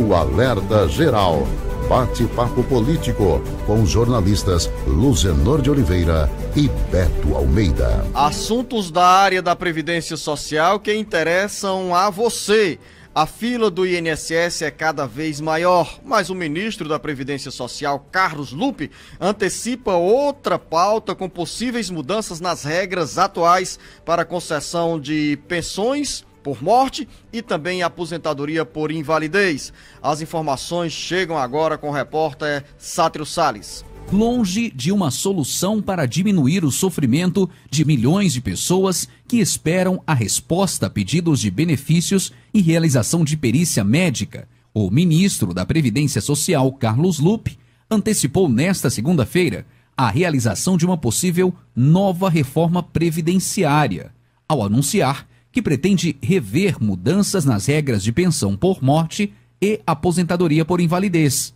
o Alerta Geral. Bate-papo político com os jornalistas Luzenor de Oliveira e Beto Almeida. Assuntos da área da Previdência Social que interessam a você. A fila do INSS é cada vez maior, mas o ministro da Previdência Social, Carlos Lupe, antecipa outra pauta com possíveis mudanças nas regras atuais para concessão de pensões por morte e também aposentadoria por invalidez. As informações chegam agora com o repórter Sátiro Salles. Longe de uma solução para diminuir o sofrimento de milhões de pessoas que esperam a resposta a pedidos de benefícios e realização de perícia médica, o ministro da Previdência Social, Carlos Lupe, antecipou nesta segunda-feira a realização de uma possível nova reforma previdenciária, ao anunciar que pretende rever mudanças nas regras de pensão por morte e aposentadoria por invalidez.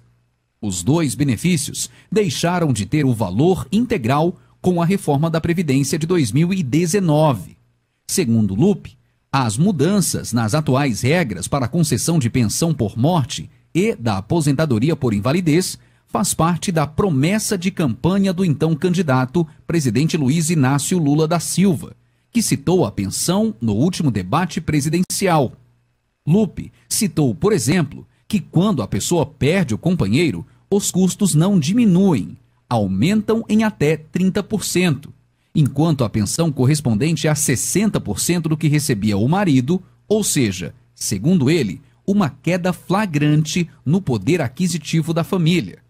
Os dois benefícios deixaram de ter o valor integral com a reforma da Previdência de 2019. Segundo Lupe, as mudanças nas atuais regras para a concessão de pensão por morte e da aposentadoria por invalidez faz parte da promessa de campanha do então candidato presidente Luiz Inácio Lula da Silva, que citou a pensão no último debate presidencial. Lupe citou, por exemplo, que quando a pessoa perde o companheiro, os custos não diminuem, aumentam em até 30%, enquanto a pensão correspondente a 60% do que recebia o marido, ou seja, segundo ele, uma queda flagrante no poder aquisitivo da família.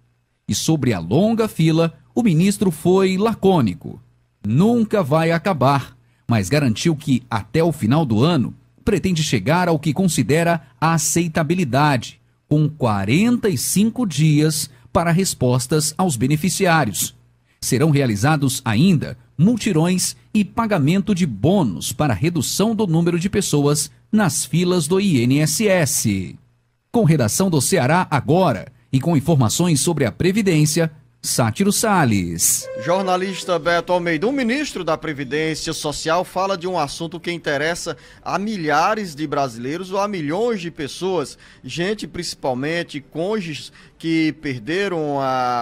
E sobre a longa fila, o ministro foi lacônico. Nunca vai acabar, mas garantiu que, até o final do ano, pretende chegar ao que considera a aceitabilidade, com 45 dias para respostas aos beneficiários. Serão realizados ainda multirões e pagamento de bônus para redução do número de pessoas nas filas do INSS. Com redação do Ceará Agora e com informações sobre a Previdência, Sátiro Salles. Jornalista Beto Almeida, o ministro da Previdência Social fala de um assunto que interessa a milhares de brasileiros ou a milhões de pessoas, gente principalmente cônjuges que perderam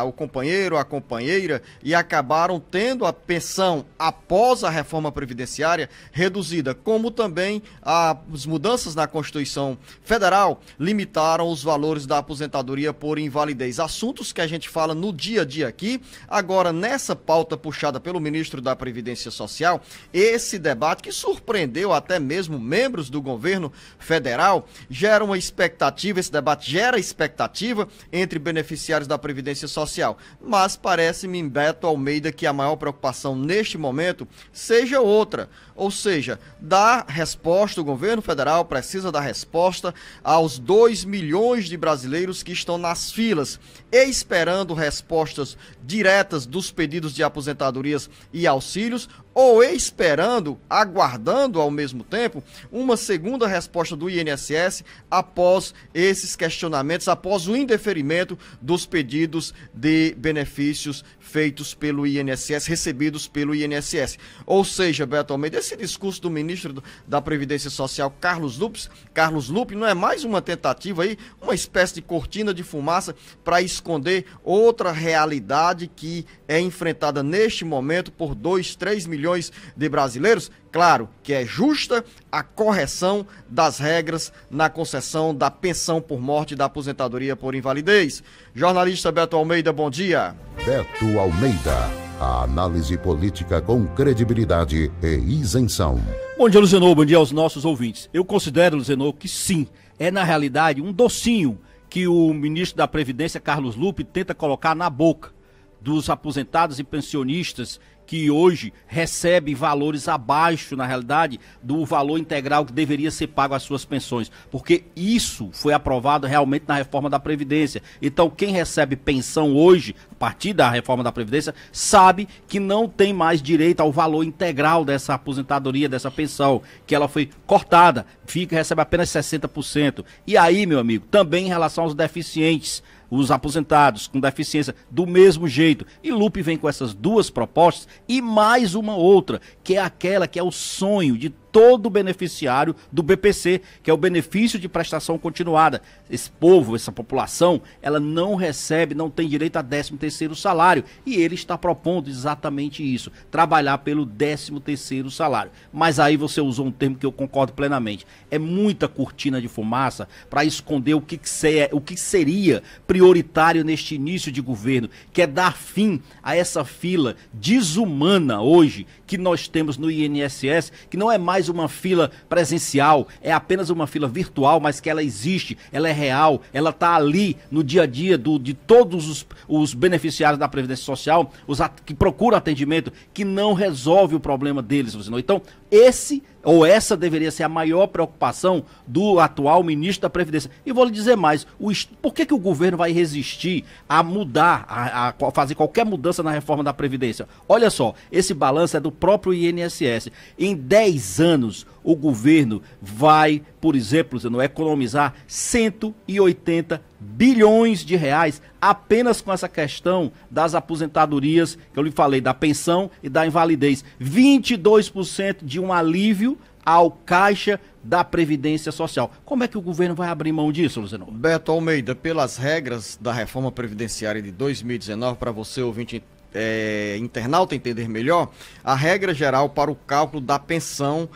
o companheiro, a companheira e acabaram tendo a pensão após a reforma previdenciária reduzida, como também as mudanças na Constituição Federal limitaram os valores da aposentadoria por invalidez. Assuntos que a gente fala no dia a dia aqui. Agora, nessa pauta puxada pelo ministro da Previdência Social, esse debate que surpreendeu até mesmo membros do governo federal, gera uma expectativa, esse debate gera expectativa entre beneficiários da Previdência Social. Mas parece-me, Beto Almeida, que a maior preocupação neste momento seja outra, ou seja, dar resposta, o governo federal precisa dar resposta aos 2 milhões de brasileiros que estão nas filas e esperando respostas diretas dos pedidos de aposentadorias e auxílios, ou esperando, aguardando ao mesmo tempo, uma segunda resposta do INSS após esses questionamentos, após o indeferimento dos pedidos de benefícios feitos pelo INSS, recebidos pelo INSS. Ou seja, Beto Almeida, esse discurso do ministro da Previdência Social, Carlos Lupe, não é mais uma tentativa aí, uma espécie de cortina de fumaça para esconder outra realidade que é enfrentada neste momento por 2, 3 milhões de brasileiros? Claro que é justa a correção das regras na concessão da pensão por morte e da aposentadoria por invalidez. Jornalista Beto Almeida, bom dia. Beto Almeida, a análise política com credibilidade e isenção. Bom dia, Luzenor, bom dia aos nossos ouvintes. Eu considero, Luzenor, que sim, é na realidade um docinho que o ministro da Previdência, Carlos Lupe, tenta colocar na boca dos aposentados e pensionistas que hoje recebem valores abaixo, na realidade, do valor integral que deveria ser pago às suas pensões, porque isso foi aprovado realmente na reforma da Previdência. Então, quem recebe pensão hoje, a partir da reforma da Previdência, sabe que não tem mais direito ao valor integral dessa aposentadoria, dessa pensão, que ela foi cortada, recebe apenas 60%. E aí, meu amigo, também em relação aos deficientes, os aposentados com deficiência, do mesmo jeito. E Lupe vem com essas duas propostas e mais uma outra, que é aquela que é o sonho de todo beneficiário do BPC, que é o benefício de prestação continuada. Esse povo, essa população, ela não recebe, não tem direito a 13º salário. E ele está propondo exatamente isso, trabalhar pelo 13º salário. Mas aí você usou um termo que eu concordo plenamente. É muita cortina de fumaça para esconder o que seria prioritário neste início de governo, que é dar fim a essa fila desumana hoje que nós temos no INSS, que não é mais uma fila presencial, é apenas uma fila virtual, mas que ela existe, ela é real, ela está ali no dia a dia de todos os beneficiários da Previdência Social, que procuram atendimento, que não resolve o problema deles. Então, essa deveria ser a maior preocupação do atual ministro da Previdência. E vou lhe dizer mais, por que o governo vai resistir a mudar, a fazer qualquer mudança na reforma da Previdência? Olha só, esse balanço é do próprio INSS. Em 10 anos, o governo vai, por exemplo, economizar 180 bilhões de reais apenas com essa questão das aposentadorias, que eu lhe falei, da pensão e da invalidez. 22% de um alívio ao caixa da Previdência Social. Como é que o governo vai abrir mão disso, Luciano? Beto Almeida, pelas regras da reforma previdenciária de 2019, para você, ouvinte internauta, entender melhor, a regra geral para o cálculo da pensão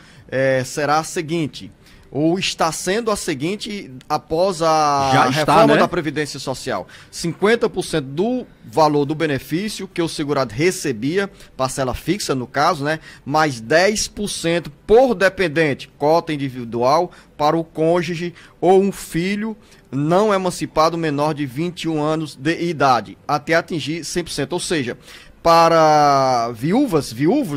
será a seguinte, ou está sendo a seguinte após a reforma da Previdência Social. 50% do valor do benefício que o segurado recebia, parcela fixa no caso, né? Mais 10% por dependente, cota individual para o cônjuge ou um filho não emancipado menor de 21 anos de idade, até atingir 100%. Ou seja, para viúvos,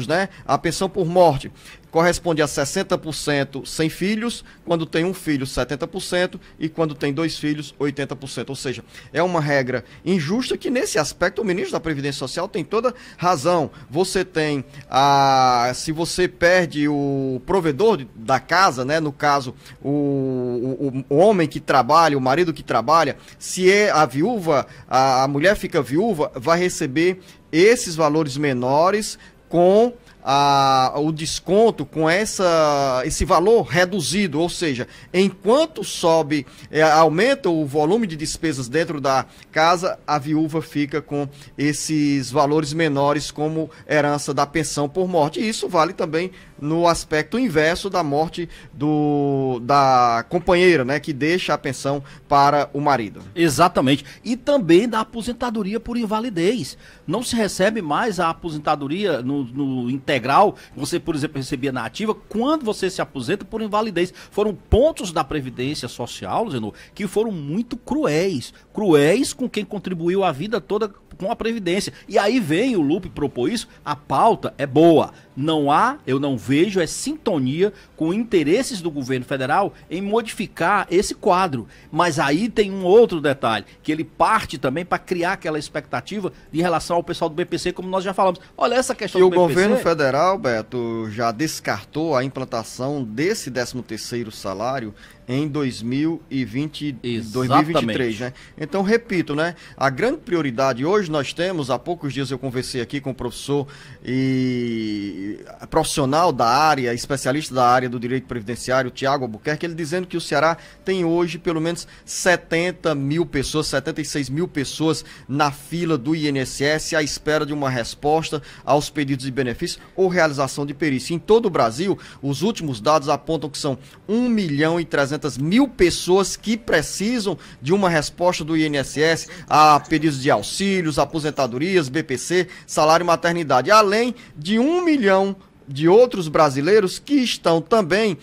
né? A pensão por morte corresponde a 60% sem filhos, quando tem um filho 70% e quando tem 2 filhos 80%. Ou seja, é uma regra injusta que nesse aspecto o ministro da Previdência Social tem toda razão. Você tem, se você perde o provedor da casa, né, no caso o homem que trabalha, o marido que trabalha, se é a viúva, a mulher fica viúva, vai receber esses valores menores com o desconto, com esse valor reduzido, ou seja, enquanto aumenta o volume de despesas dentro da casa, a viúva fica com esses valores menores como herança da pensão por morte. E isso vale também no aspecto inverso da morte da companheira, né, que deixa a pensão para o marido. Exatamente. E também da aposentadoria por invalidez. Não se recebe mais a aposentadoria no integral, você, por exemplo, recebia na ativa, quando você se aposenta por invalidez. Foram pontos da Previdência Social, Zenô, que foram muito cruéis com quem contribuiu a vida toda com a Previdência. E aí vem o Lupe propor isso, a pauta é boa. Eu não vejo sintonia com interesses do governo federal em modificar esse quadro. Mas aí tem um outro detalhe, que ele parte também para criar aquela expectativa em relação ao pessoal do BPC, como nós já falamos. Olha essa questão do BPC. E o governo federal, Beto, já descartou a implantação desse 13º salário em 2023, né? Então, repito, né? A grande prioridade hoje nós temos, há poucos dias eu conversei aqui com o professor e profissional da área, especialista da área do direito previdenciário, Tiago Albuquerque, ele dizendo que o Ceará tem hoje pelo menos 70 mil pessoas, 76 mil pessoas na fila do INSS à espera de uma resposta aos pedidos de benefício ou realização de perícia. Em todo o Brasil, os últimos dados apontam que são 1.300.000 pessoas que precisam de uma resposta do INSS a pedidos de auxílios, aposentadorias, BPC, salário e maternidade, além de 1 milhão de outros brasileiros que estão também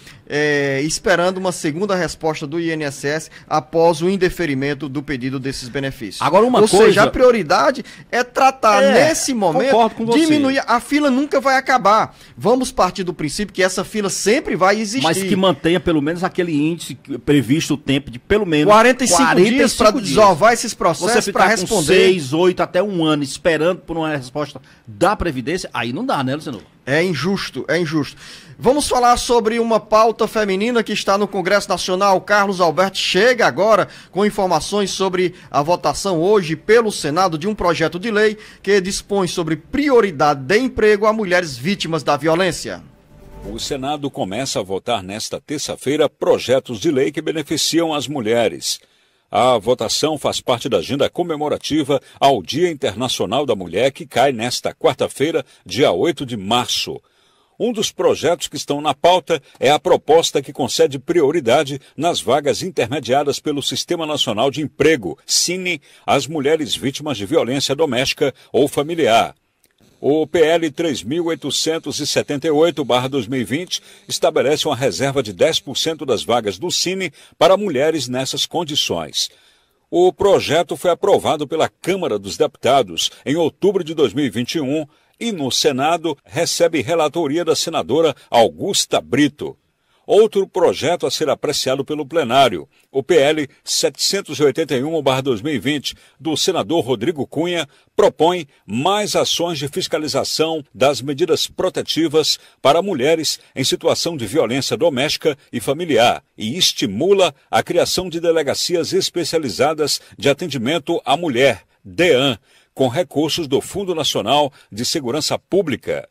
esperando uma segunda resposta do INSS após o indeferimento do pedido desses benefícios. Agora Ou seja, a prioridade é tratar nesse momento, diminuir, a fila nunca vai acabar. Vamos partir do princípio que essa fila sempre vai existir. Mas que mantenha pelo menos aquele índice previsto, o tempo de pelo menos 45 dias para desovar esses processos para responder. Você ficar com 6, 8, até 1 ano esperando por uma resposta da Previdência, aí não dá, né, Luciano? É injusto, é injusto. Vamos falar sobre uma pauta feminina que está no Congresso Nacional. Carlos Alberto chega agora com informações sobre a votação hoje pelo Senado de um projeto de lei que dispõe sobre prioridade de emprego a mulheres vítimas da violência. O Senado começa a votar nesta terça-feira projetos de lei que beneficiam as mulheres. A votação faz parte da agenda comemorativa ao Dia Internacional da Mulher, que cai nesta quarta-feira, dia 8 de março. Um dos projetos que estão na pauta é a proposta que concede prioridade nas vagas intermediadas pelo Sistema Nacional de Emprego, SINE, às mulheres vítimas de violência doméstica ou familiar. O PL 3.878/2020 estabelece uma reserva de 10% das vagas do SINE para mulheres nessas condições. O projeto foi aprovado pela Câmara dos Deputados em outubro de 2021 e no Senado recebe relatoria da senadora Augusta Brito. Outro projeto a ser apreciado pelo plenário, o PL 781/2020, do senador Rodrigo Cunha, propõe mais ações de fiscalização das medidas protetivas para mulheres em situação de violência doméstica e familiar e estimula a criação de delegacias especializadas de atendimento à mulher, DEAN, com recursos do Fundo Nacional de Segurança Pública.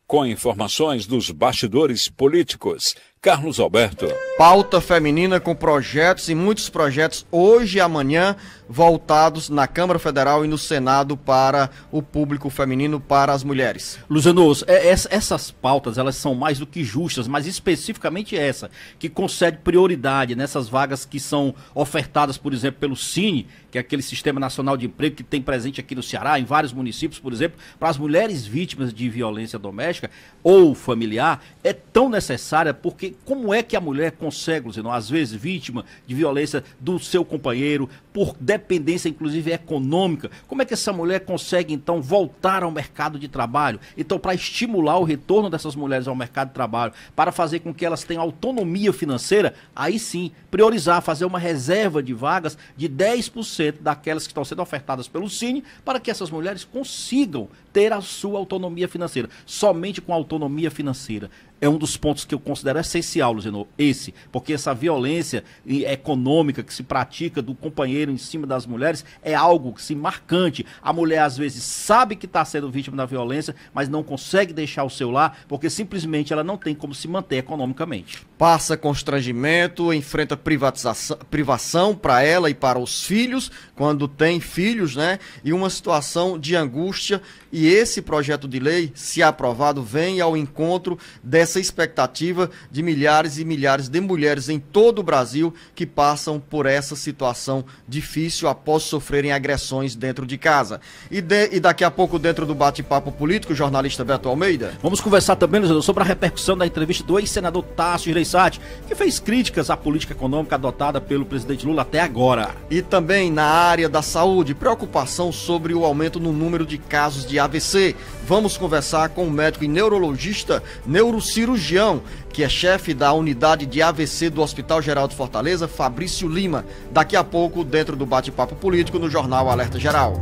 Com informações dos bastidores políticos, Carlos Alberto. Pauta feminina com projetos e muitos projetos hoje e amanhã voltados na Câmara Federal e no Senado para o público feminino, para as mulheres. Luzianos, essas pautas elas são mais do que justas, mas especificamente essa, que concede prioridade nessas vagas que são ofertadas, por exemplo, pelo SINE, que é aquele Sistema Nacional de Emprego que tem presente aqui no Ceará, em vários municípios, por exemplo, para as mulheres vítimas de violência doméstica ou familiar, é tão necessária porque como é que a mulher consegue, Luziano, às vezes vítima de violência do seu companheiro, por dependência inclusive econômica, como é que essa mulher consegue então voltar ao mercado de trabalho? Então, para estimular o retorno dessas mulheres ao mercado de trabalho, para fazer com que elas tenham autonomia financeira, aí sim, priorizar, fazer uma reserva de vagas de 10% daquelas que estão sendo ofertadas pelo SINE, para que essas mulheres consigam ter a sua autonomia financeira. Somente com a autonomia financeira. É um dos pontos que eu considero essencial, Luziano, esse, porque essa violência econômica que se pratica do companheiro em cima das mulheres é algo que se marcante. A mulher às vezes sabe que está sendo vítima da violência, mas não consegue deixar o seu lar, porque simplesmente ela não tem como se manter economicamente. Passa constrangimento, enfrenta privação para ela e para os filhos, quando tem filhos, né? E uma situação de angústia. E esse projeto de lei, se aprovado, vem ao encontro dessa expectativa de milhares e milhares de mulheres em todo o Brasil que passam por essa situação difícil após sofrerem agressões dentro de casa. E daqui a pouco, dentro do bate-papo político, o jornalista Beto Almeida. Vamos conversar também, Luziano, sobre a repercussão da entrevista do ex-senador Tássio Gereissati, que fez críticas à política econômica adotada pelo presidente Lula até agora. E também na área da saúde, preocupação sobre o aumento no número de casos de AVC. Vamos conversar com o médico e neurologista, neurocirurgião, que é chefe da unidade de AVC do Hospital Geral de Fortaleza, Fabrício Lima. Daqui a pouco, dentro do bate-papo político, no Jornal Alerta Geral.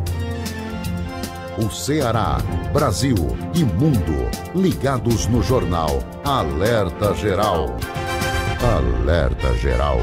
O Ceará, Brasil e mundo ligados no Jornal Alerta Geral. Alerta Geral.